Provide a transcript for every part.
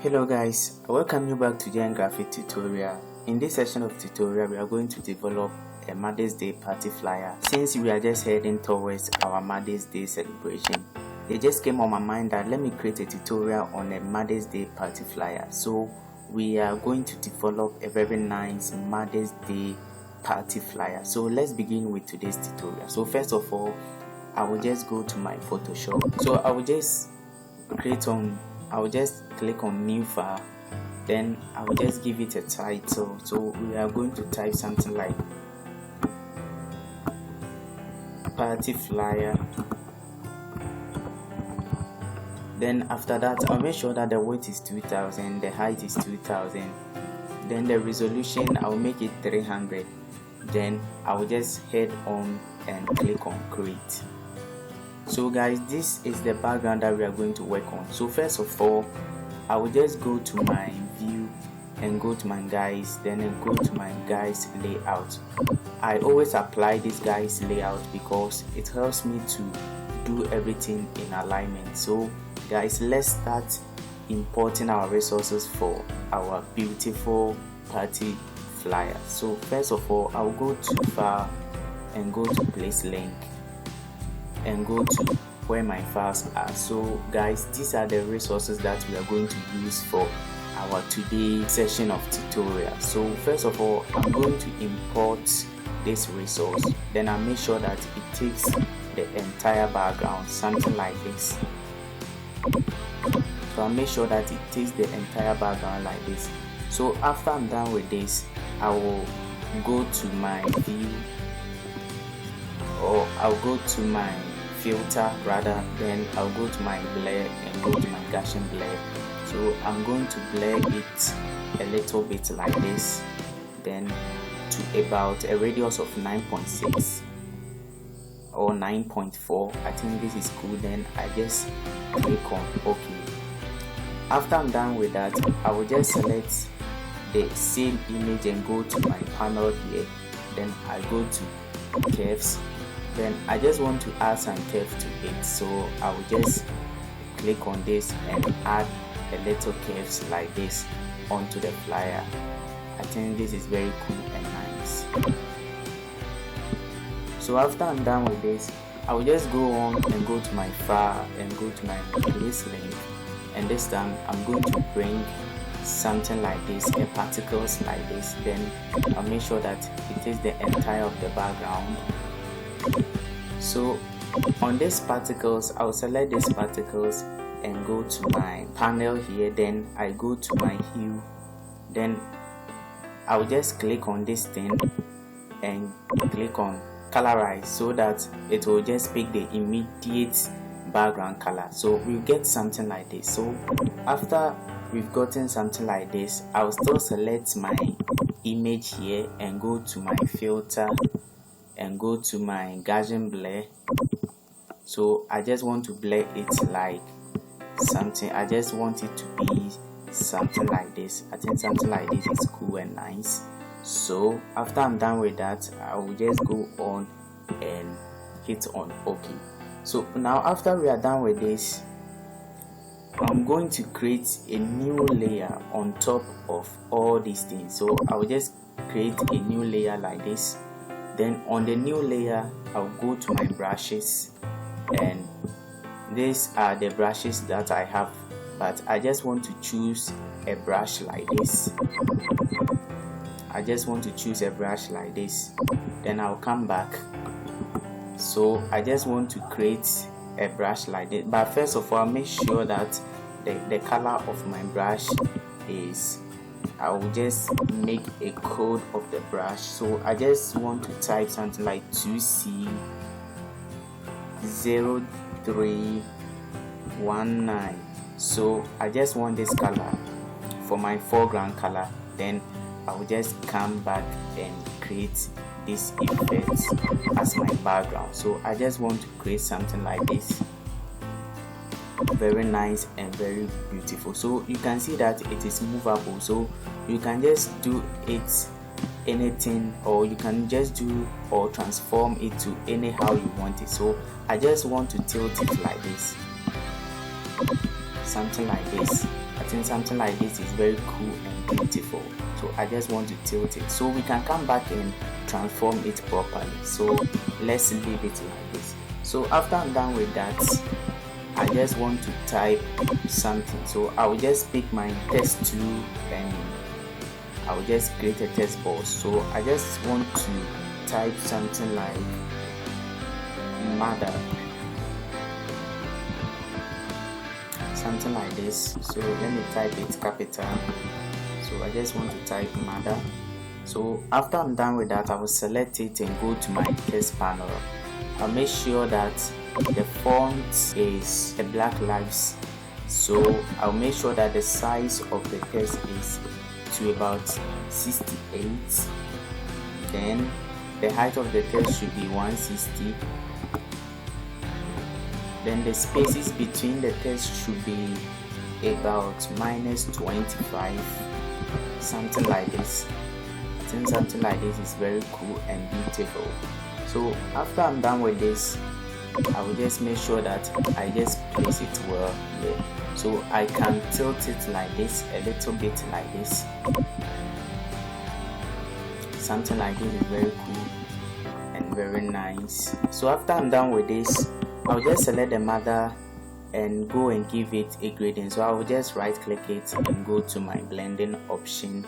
Hello guys, I welcome you back to the Grafix tutorial. In this session of tutorial, we are going to develop a Mother's Day party flyer. Since we are just heading towards our Mother's Day celebration, it just came on my mind that let me create a tutorial on a Mother's Day party flyer. So we are going to develop a very nice Mother's Day party flyer. So let's begin with today's tutorial. So first of all, I will just go to my Photoshop. So I will just click on new file, then I will just give it a title. So we are going to type something like party flyer. Then after that, I'll make sure that the width is 2000, the height is 2000, then the resolution I'll make it 300. Then I will just head on and click on create. So guys, this is the background that we are going to work on. So first of all, I will just go to my view and go to my guys, then go to my guys layout. I always apply this guys layout because it helps me to do everything in alignment. So guys, let's start importing our resources for our beautiful party flyer. So first of all, I'll go to file and go to place link and go to where my files are. So guys, these are the resources that we are going to use for our today session of tutorial. So first of all, I'm going to import this resource, then I make sure that it takes the entire background, something like this. So I make sure that it takes the entire background like this. So after I'm done with this, I will go to my view, or I'll go to my filter rather, then I'll go to my blur and go to my Gaussian blur. So I'm going to blur it a little bit like this, then to about a radius of 9.6 or 9.4. I think this is cool. Then I just click on OK. After I'm done with that, I will just select the same image and go to my panel here. Then I go to curves. Then I just want to add some curve to it, so I will just click on this and add a little curves like this onto the flyer. I think this is very cool and nice. So after I'm done with this, I will just go on and go to my file and go to my place link, and this time I'm going to bring something like this, a particles like this. Then I'll make sure that it is the entire of the background. So on these particles, I'll select these particles and go to my panel here. Then I go to my hue, then I'll just click on this thing and click on colorize, so that it will just pick the immediate background color. So we'll get something like this. So after we've gotten something like this, I'll still select my image here and go to my filter and go to my Gaussian blur. So I just want to blur it like something. I just want it to be something like this. I think something like this is cool and nice. So after I'm done with that, I will just go on and hit on OK. So now after we are done with this, I'm going to create a new layer on top of all these things. So I will just create a new layer like this. Then on the new layer, I'll go to my brushes, and these are the brushes that I have, but I just want to choose a brush like this. I just want to choose a brush like this. Then I'll come back. So I just want to create a brush like this, but first of all, make sure that the color of my brush is, I will just make a code of the brush. So I just want to type something like 2C0319. So I just want this color for my foreground color. Then I will just come back and create this effect as my background. So I just want to create something like this, very nice and very beautiful. So you can see that it is movable, so you can just do it anything, or you can just do or transform it to anyhow you want it. So I just want to tilt it like this. something like this. I think something like this is very cool and beautiful, so I just want to tilt it so we can come back and transform it properly. So let's leave it like this. So after I'm done with that, I just want to type something. So I will just pick my text tool and I will just create a text box. So I just want to type something like mother, something like this. So let me type it capital. So I just want to type mother. So after I'm done with that, I will select it and go to my text panel. I'll make sure that the font is a black lives. So I'll make sure that the size of the text is to about 68. Then the height of the text should be 160. Then the spaces between the text should be about -25, something like this. I think something like this is very cool and beautiful. So after I'm done with this, I will just make sure that I just place it well here. So I can tilt it like this, a little bit like this. Something like this is very cool and very nice. So after I'm done with this, I'll just select the mother and go and give it a gradient. So I will just right click it and go to my blending option.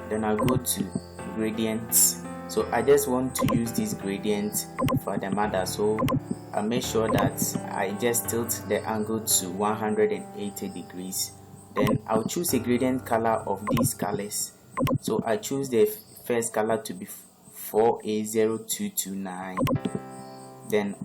Then I'll go to gradients. So I just want to use this gradient for the mother. So I'll make sure that I just tilt the angle to 180 degrees. Then I'll choose a gradient color of these colors. So I choose the first color to be 4A0229. Then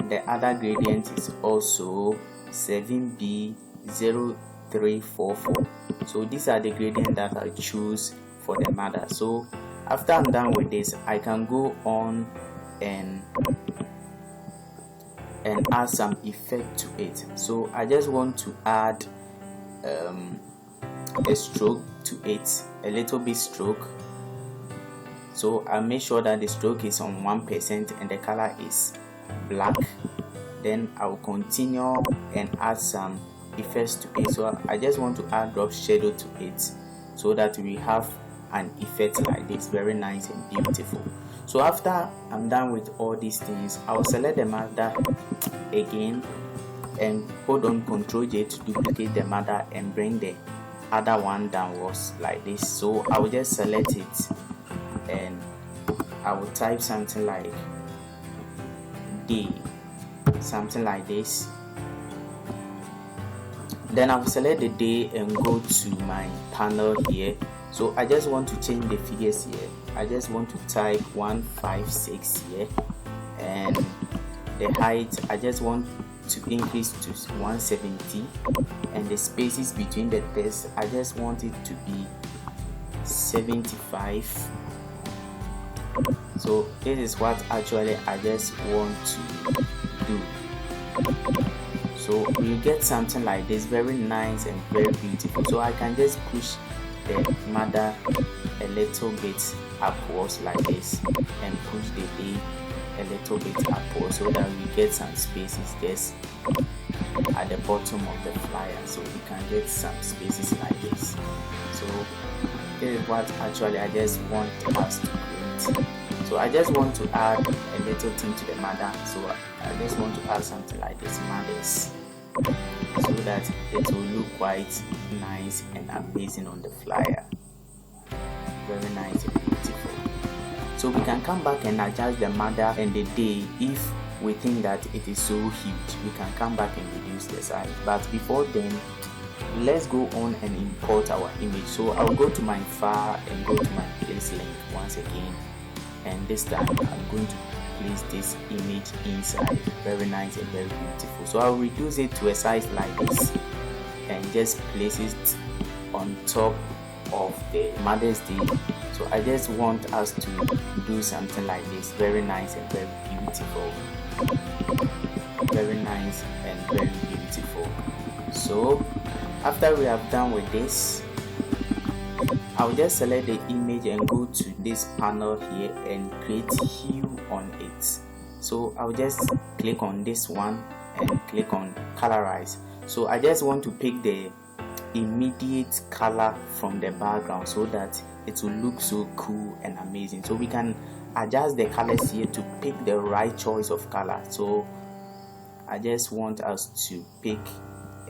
the other gradient is also 7B0344. So these are the gradients that I choose for the mother. So after I'm done with this, I can go on and add some effect to it. So I just want to add a stroke to it, a little bit stroke. So I'll make sure that the stroke is on 1% and the color is black. Then I will continue and add some effects to it. So I just want to add drop shadow to it so that we have an effect like this, very nice and beautiful. So after I'm done with all these things, I will select the mother again and hold on Ctrl J to duplicate the mother and bring the other one downwards like this. So I will just select it and I will type something like D, something like this. Then I will select the day and go to my panel here. So I just want to change the figures here. I just want to type 156 here, and the height I just want to increase to 170, and the spaces between the text I just want it to be 75. So this is what actually I just want to do. So you get something like this, very nice and very beautiful. So I can just push the mother a little bit upwards like this and push the A a little bit upwards so that we get some spaces just at the bottom of the flyer. So we can get some spaces like this. So this is what actually I just want us to create. So I just want to add a little thing to the mother. So I just want to add something like this, mothers, so that it will look quite nice and amazing on the flyer. Very nice and beautiful. So we can come back and adjust the mother and the day. If we think that it is so huge, we can come back and reduce the size. But before then, let's go on and import our image. So I'll go to my file and go to my place link once again, and this time I'm going to place this image inside. Very nice and very beautiful. So I'll reduce it to a size like this and just place it on top of the Mother's Day. So I just want us to do something like this. Very nice and very beautiful. Very nice and very beautiful. So after we have done with this, I'll just select the image and go to this panel here and create hue on it. So I'll just click on this one and click on colorize. So I just want to pick the immediate color from the background so that it will look so cool and amazing. So we can adjust the colors here to pick the right choice of color. So I just want us to pick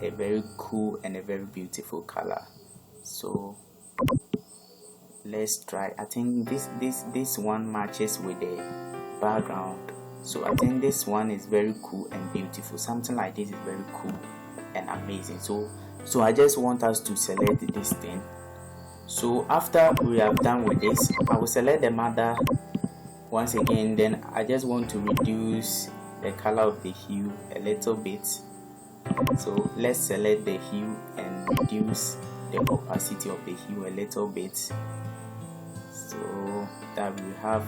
a very cool and a very beautiful color. So let's try. I think this one matches with the background. So I think this one is very cool and beautiful. Something like this is very cool and amazing. So I just want us to select this thing. So after we have done with this, I will select the mother once again. Then I just want to reduce the color of the hue a little bit. So let's select the hue and reduce the opacity of the hue a little bit, so that we have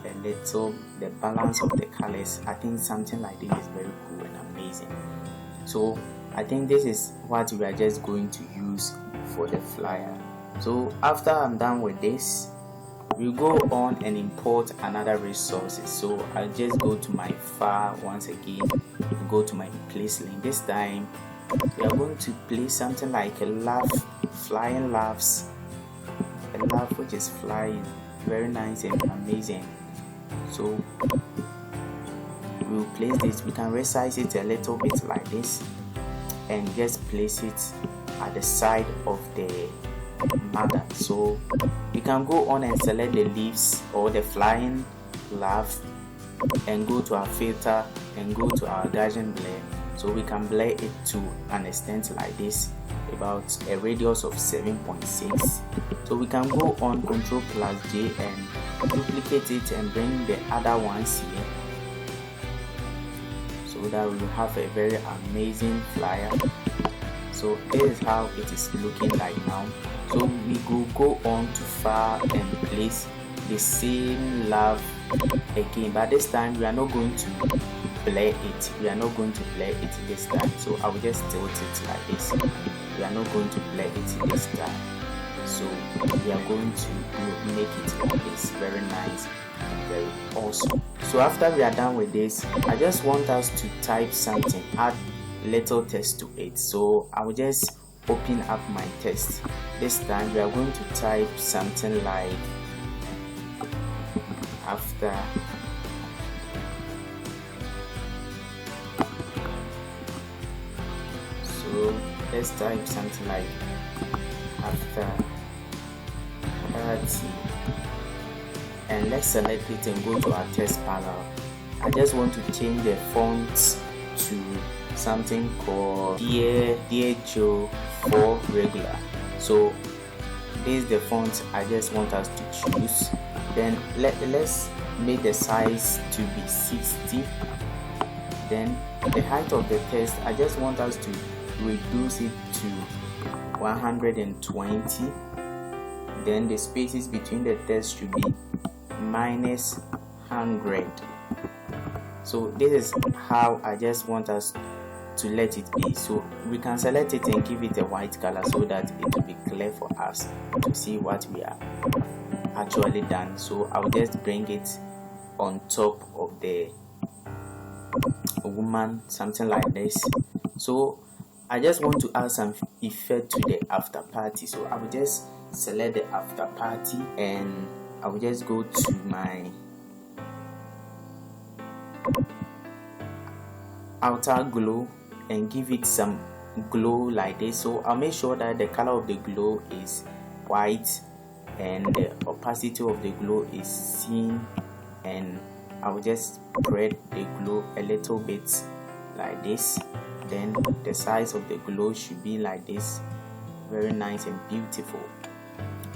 a little the balance of the colors. I think something like this is very cool and amazing. So I think this is what we are just going to use for the flyer. So after I'm done with this, we go on and import another resources. So I'll just go to my file once again, go to my place link. This time we are going to place something like a laugh, flying laughs, a laugh which is flying, very nice and amazing. So we'll place this. We can resize it a little bit like this and just place it at the side of the mother. So we can go on and select the leaves or the flying laugh and go to our filter and go to our Gaussian blur. So we can blur it to an extent like this, about a radius of 7.6. So we can go on Ctrl+J and duplicate it and bring the other ones here, so that we will have a very amazing flyer. So this is how it is looking like now. So we will go on to file and place the same laugh again, but this time we are not going to blur it. We are not going to blur it this time. So I will just tilt it like this. We are not going to blur it this time. So we are going to make it like this, very nice and very awesome. So after we are done with this, I just want us to type something, add little text to it. So I will just open up my text. This time we are going to type something like after. So let's type something like after party, and let's select it and go to our text panel. I just want to change the font to something called Dear Joe 4 regular. So this is the font I just want us to choose. Then let's make the size to be 60. Then the height of the text, I just want us to reduce it to 120. Then the spaces between the text should be -100. So this is how I just want us to let it be. So we can select it and give it a white color so that it will be clear for us to see what we are actually done. So I'll just bring it on top of the woman, something like this. So I just want to add some effect to the after party. So I will just select the after party and I will just go to my outer glow and give it some glow like this. So I'll make sure that the color of the glow is white and the opacity of the glow is seen, and I will just spread the glow a little bit like this. Then the size of the glow should be like this, very nice and beautiful.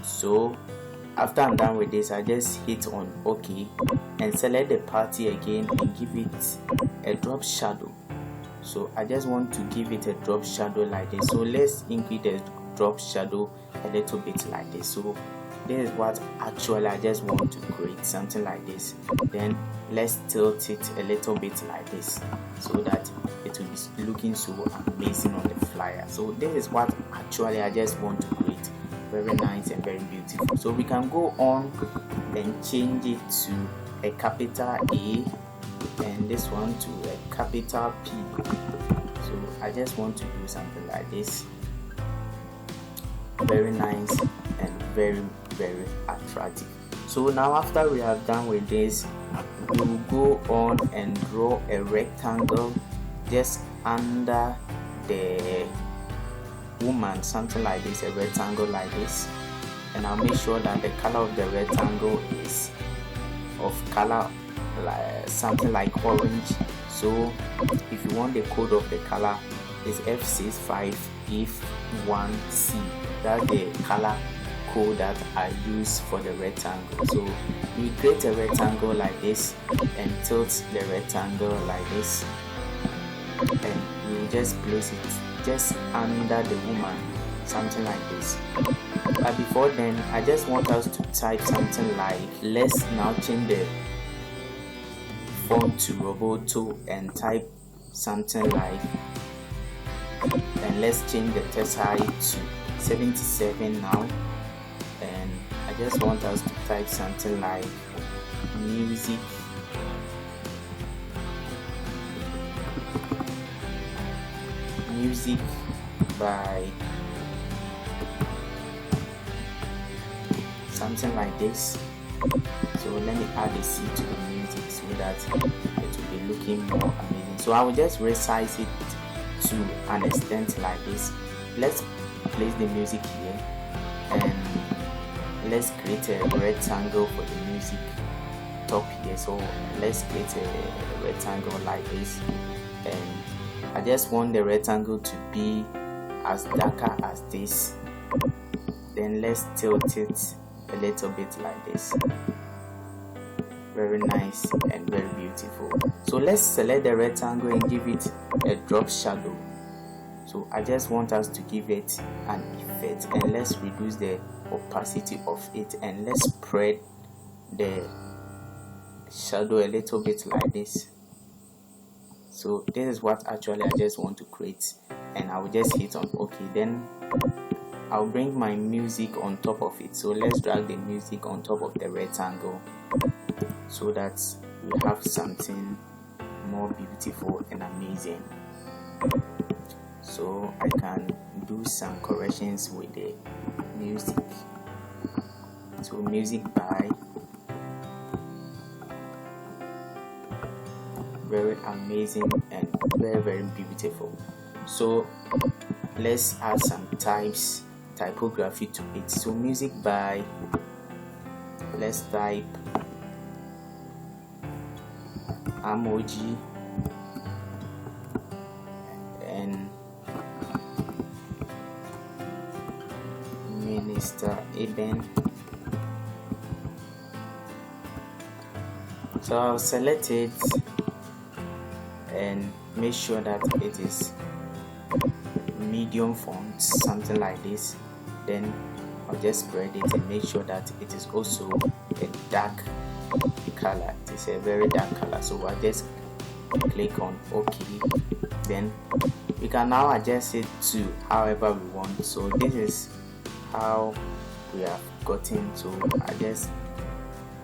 So after I'm done with this, I just hit on OK and select the party again and give it a drop shadow. So I just want to give it a drop shadow like this. So let's increase the drop shadow a little bit like this. So this is what actually I just want to create, something like this. Then let's tilt it a little bit like this so that it will be looking so amazing on the flyer. So this is what actually I just want to create, very nice and very beautiful. So we can go on and change it to a capital A and this one to a capital P. So I just want to do something like this, very nice and very attractive. So now after we have done with this, we will go on and draw a rectangle just under the woman, something like this, a rectangle like this. And I'll make sure that the color of the rectangle is of color like something like orange. So if you want the code of the color, is F65F1C. that's the color code that I use for the rectangle. So we create a rectangle like this and tilt the rectangle like this, and we will just place it just under the woman, something like this. But before then, I just want us to type something like, let's now change the font to Roboto and type something like, and let's change the text height to 77 now, and I just want us to type something like music by something like this. So let me add a C to the music so that it will be looking more amazing. So I will just resize it to an extent like this. Let's place the music here and let's create a rectangle for the music top here. So let's create a rectangle like this, and I just want the rectangle to be as darker as this. Then let's tilt it a little bit like this. Very nice and very beautiful. So let's select the rectangle and give it a drop shadow. So I just want us to give it an effect, and let's reduce the opacity of it, and let's spread the shadow a little bit like this. So this is what actually I just want to create, and I will just hit on OK. Then I'll bring my music on top of it. So let's drag the music on top of the rectangle so that we have something more beautiful and amazing. So I can do some corrections with the music. So music by, very amazing and very beautiful. So let's add some typography to it. So music by, let's type emoji and Mr. Eben. So I'll select it and make sure that it is medium font, something like this. Then I'll just spread it and make sure that it is also a dark color. It is a very dark color. So I'll just click on OK. Then we can now adjust it to however we want. So this is how we have gotten to. I just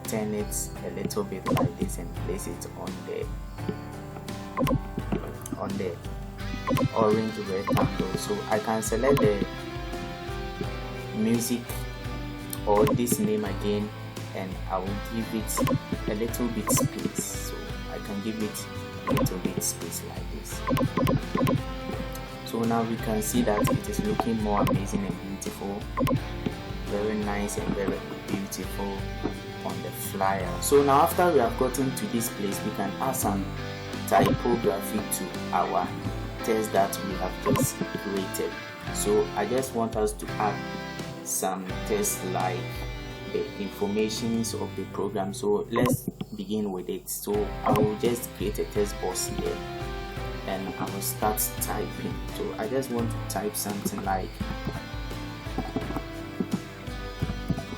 turn it a little bit like this and place it on the orange rectangle. So I can select the music or this name again, and I will give it a little bit space. So I can give it a little bit space like this. So now we can see that it is looking more amazing and beautiful, very nice and very beautiful on the flyer. So now after we have gotten to this place, we can add some typography to our text that we have just created. So I just want us to add some text like the informations of the program. So let's begin with it. So I will just create a text box here and I will start typing. So I just want to type something like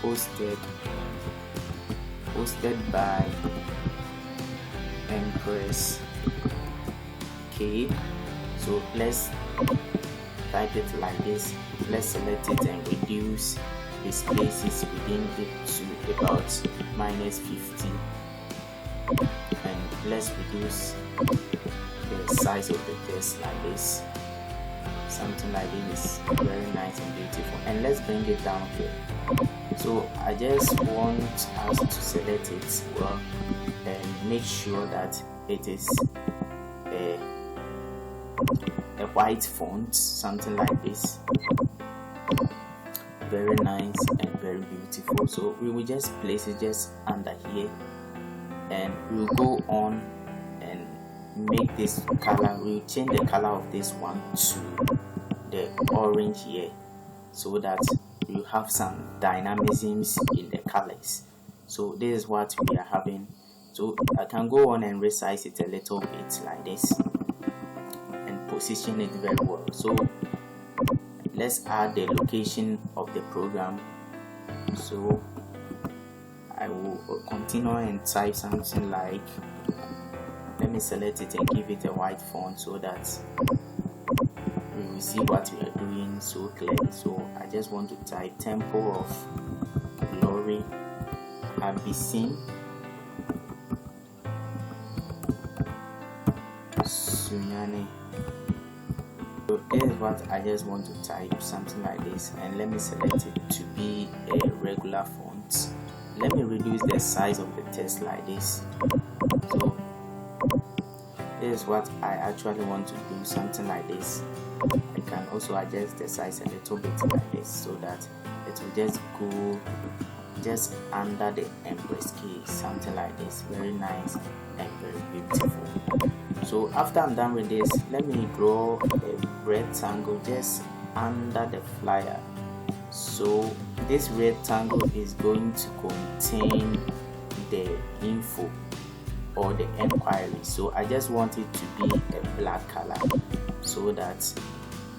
hosted by Empress K. So let's type it like this. Let's select it and reduce the spaces within it to about -50, and let's reduce the size of the text like this. Something like this is very nice and beautiful. And let's bring it down here. So I just want us to select it well and make sure that it is a white font, something like this. Very nice and very beautiful. So we will just place it just under here, and we'll go on and make this color. We'll change the color of this one to the orange here, so that you have some dynamisms in the colors. So this is what we are having. So I can go on and resize it a little bit like this and position it very well. So let's add the location of the program. So I will continue and type something like, let me select it and give it a white font so that we will see what we are doing so clearly. So I just want to type Temple of Glory have be seen Sunyane. So this is what I just want to type, something like this, and let me select it to be a regular font. Let me reduce the size of the text like this. So this is what I actually want to do, something like this. I can also adjust the size a little bit like this so that it will just go just under the empress key, something like this. Very nice and very beautiful. So after I'm done with this, let me draw a rectangle just under the flyer. So this rectangle is going to contain the info or the enquiry. So I just want it to be a black color so that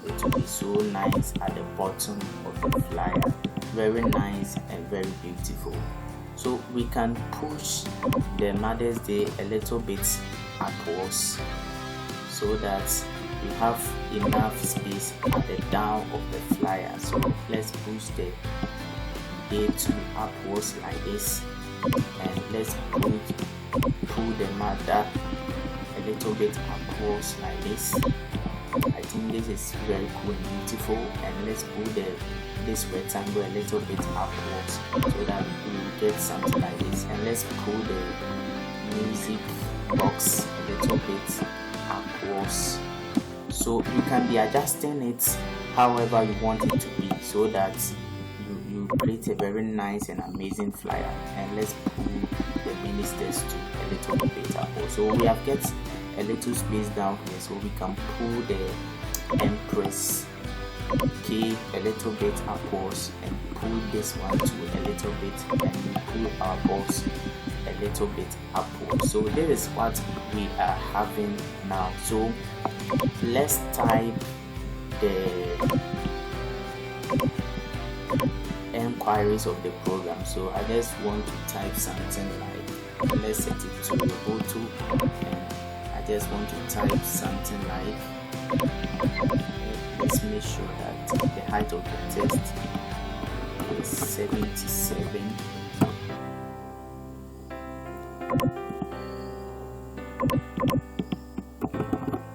it will be so nice at the bottom of the flyer. Very nice and very beautiful. So we can push the Mother's Day a little bit upwards so that we have enough space at the down of the flyer. So let's push the day to upwards like this, and let's pull the mother a little bit upwards like this. I think this is very cool and beautiful. And let's pull this rectangle a little bit upwards so that we will get something like this. And let's pull the music box a little bit upwards. So you can be adjusting it however you want it to be so that you create a very nice and amazing flyer. And let's pull the ministers to a little bit upwards. So we have get a little space down here, so we can pull the empress key a little bit upwards and pull this one to a little bit, and pull our box a little bit upwards. So this is what we are having now. So let's type the enquiries of the program. So I just want to type something like, let's set it to auto, and I just want to type something like, let's make sure that the height of the text is 77.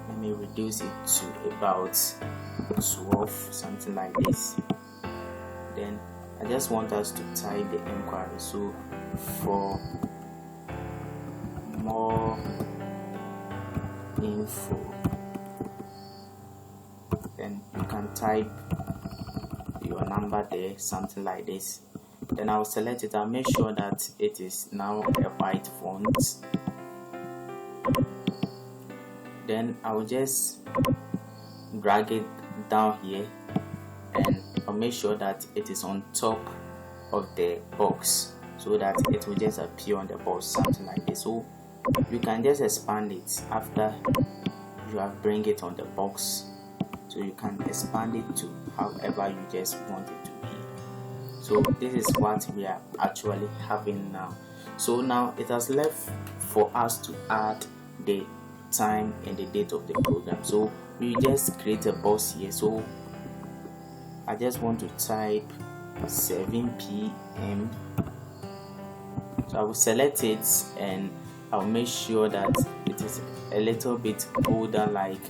Let me reduce it to about 12, something like this. Then I just want us to type the enquiry. So for more info, then you can type your number there, something like this. Then I'll select it. I'll make sure that it is now a white font. Then I'll just drag it down here, and I'll make sure that it is on top of the box so that it will just appear on the box, something like this. So you can just expand it after you have bring it on the box. So you can expand it to however you just want it to be. So this is what we are actually having now. So now it has left for us to add the time and the date of the program. So we just create a box here. So I just want to type 7 p.m. So I will select it, and I'll make sure that it is a little bit bolder like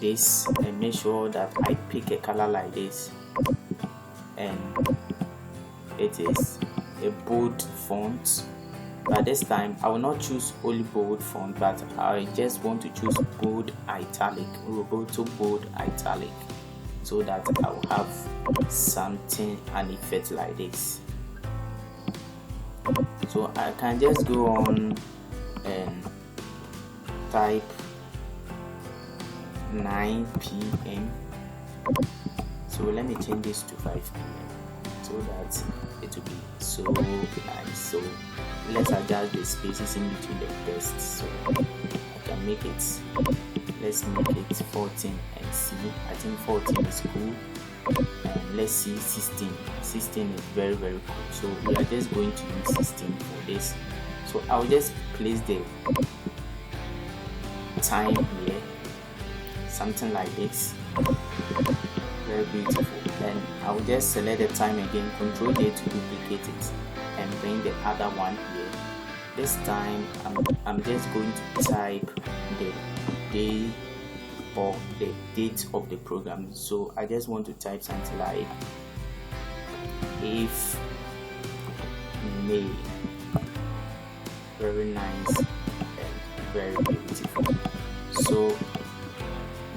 this, and make sure that I pick a color like this, and it is a bold font. But this time I will not choose only bold font, but I just want to choose bold italic, Roboto bold italic, so that I will have something, an effect like this. So I can just go on and type 9 p.m. So let me change this to 5 p.m. so that it will be so nice. So let's adjust the spaces in between the text, so I can make it, let's make it 14 and see. I think 14 is cool. Let's see 16 is very cool, so we are just going to use 16 for this. So I'll just place the time here, something like this, very beautiful. Then I'll just select the time again, Ctrl J to duplicate it, and bring the other one here. This time I'm just going to type the day or the date of the program. So I just want to type something like if May. Very nice and very beautiful. So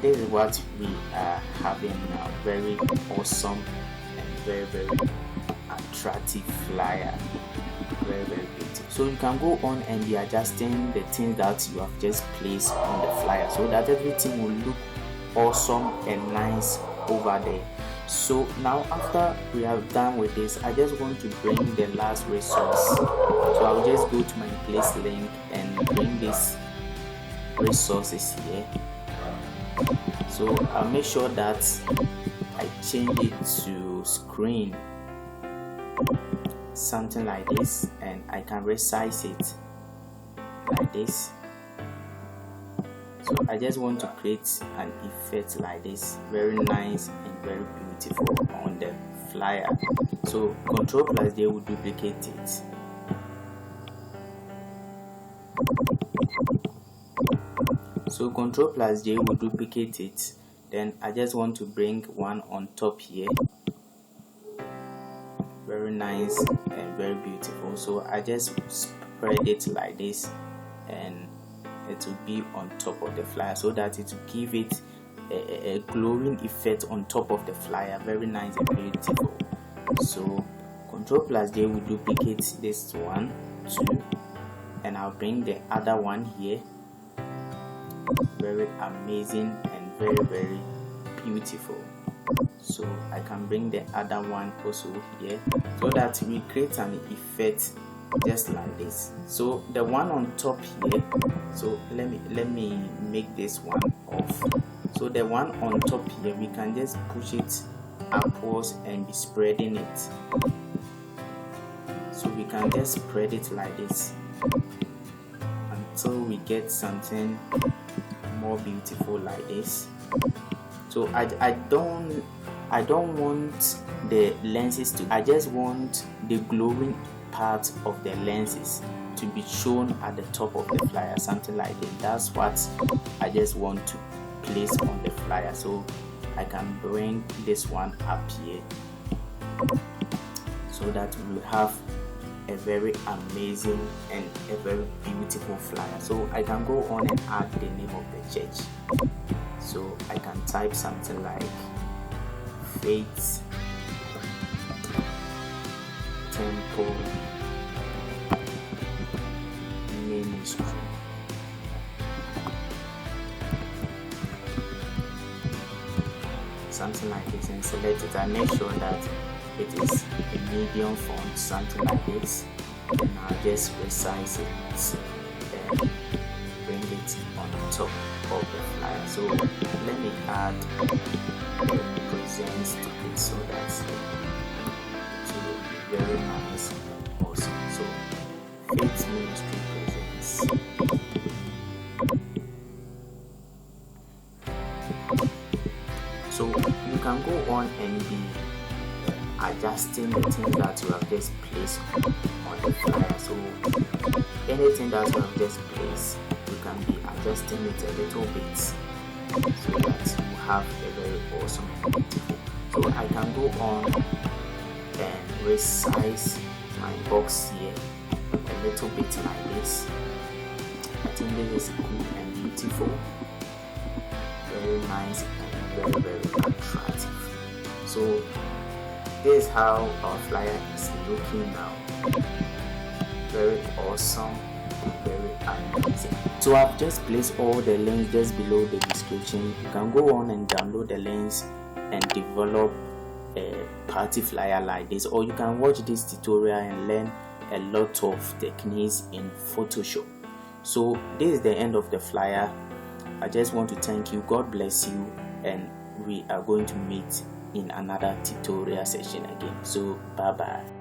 this is what we are having now. Very awesome and very attractive flyer. Very beautiful. So you can go on and be adjusting the things that you have just placed on the flyer, so that everything will look awesome and nice over there. So now after we have done with this, I just want to bring the last resource. So I'll just go to my place link and bring these resources here. So I'll make sure that I change it to screen, something like this, and I can resize it like this. So I just want to create an effect like this, very nice and very beautiful on the flyer. So Ctrl+J will duplicate it. So Ctrl+J will duplicate it. Then I just want to bring one on top here. Very nice and very beautiful. So I just spread it like this, and it will be on top of the flyer, so that it will give it a glowing effect on top of the flyer. Very nice and beautiful. So Ctrl+J will duplicate this one too, and I'll bring the other one here. Very amazing and very beautiful. So I can bring the other one also here, so that we create an effect just like this. So the one on top here, so let me make this one off. So the one on top here, we can just push it upwards and be spreading it. So we can just spread it like this until we get something more beautiful like this. So I don't want the lenses to, I just want the glowing part of the lenses to be shown at the top of the flyer, something like that. That's what I just want to place on the flyer. So I can bring this one up here, so that we will have a very amazing and a very beautiful flyer. So I can go on and add the name of the church. So I can type something like Faith Temple Ministry. Something like this, and select it and make sure that it is a medium font, something like this. Then I'll just resize it and bring it on top of the flyer. So let me add the presents to it, so that it will be very nice and awesome. So Faith Ministry presents. So you can go on and be adjusting the things that you have just placed on the flyer. So anything that you have just placed, you can be adjusting it a little bit so that you have a very awesome and beautiful. So I can go on and resize my box here a little bit like this. I think this is cool and beautiful, very nice and very attractive. So this is how our flyer is looking now. Very awesome, very amazing. So I've just placed all the links just below the description. You can go on and download the links and develop a party flyer like this, or you can watch this tutorial and learn a lot of techniques in Photoshop. So this is the end of the flyer. I just want to thank you. God bless you, and we are going to meet in another tutorial session again. So bye bye.